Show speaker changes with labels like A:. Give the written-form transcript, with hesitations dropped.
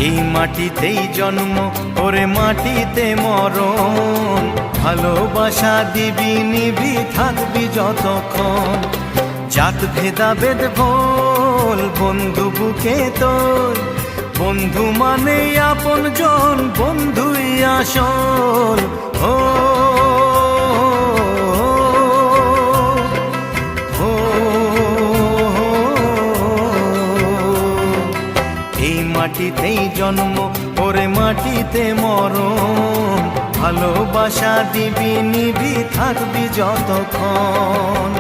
A: এই মাটিতেই জন্ম ওরে মাটিতে মরণ, ভালোবাসা দিবি নিবি থাকবি যতক্ষণ। জাত ভেদাভেদ ভোল বন্ধু বুকে তোর, বন্ধু মানে আপন জন, বন্ধুই আসল। ও এই মাটিতেই জন্ম ওরে মাটিতে মরণ, ভালোবাসা দিবি নিবি থাকবি যতক্ষণ।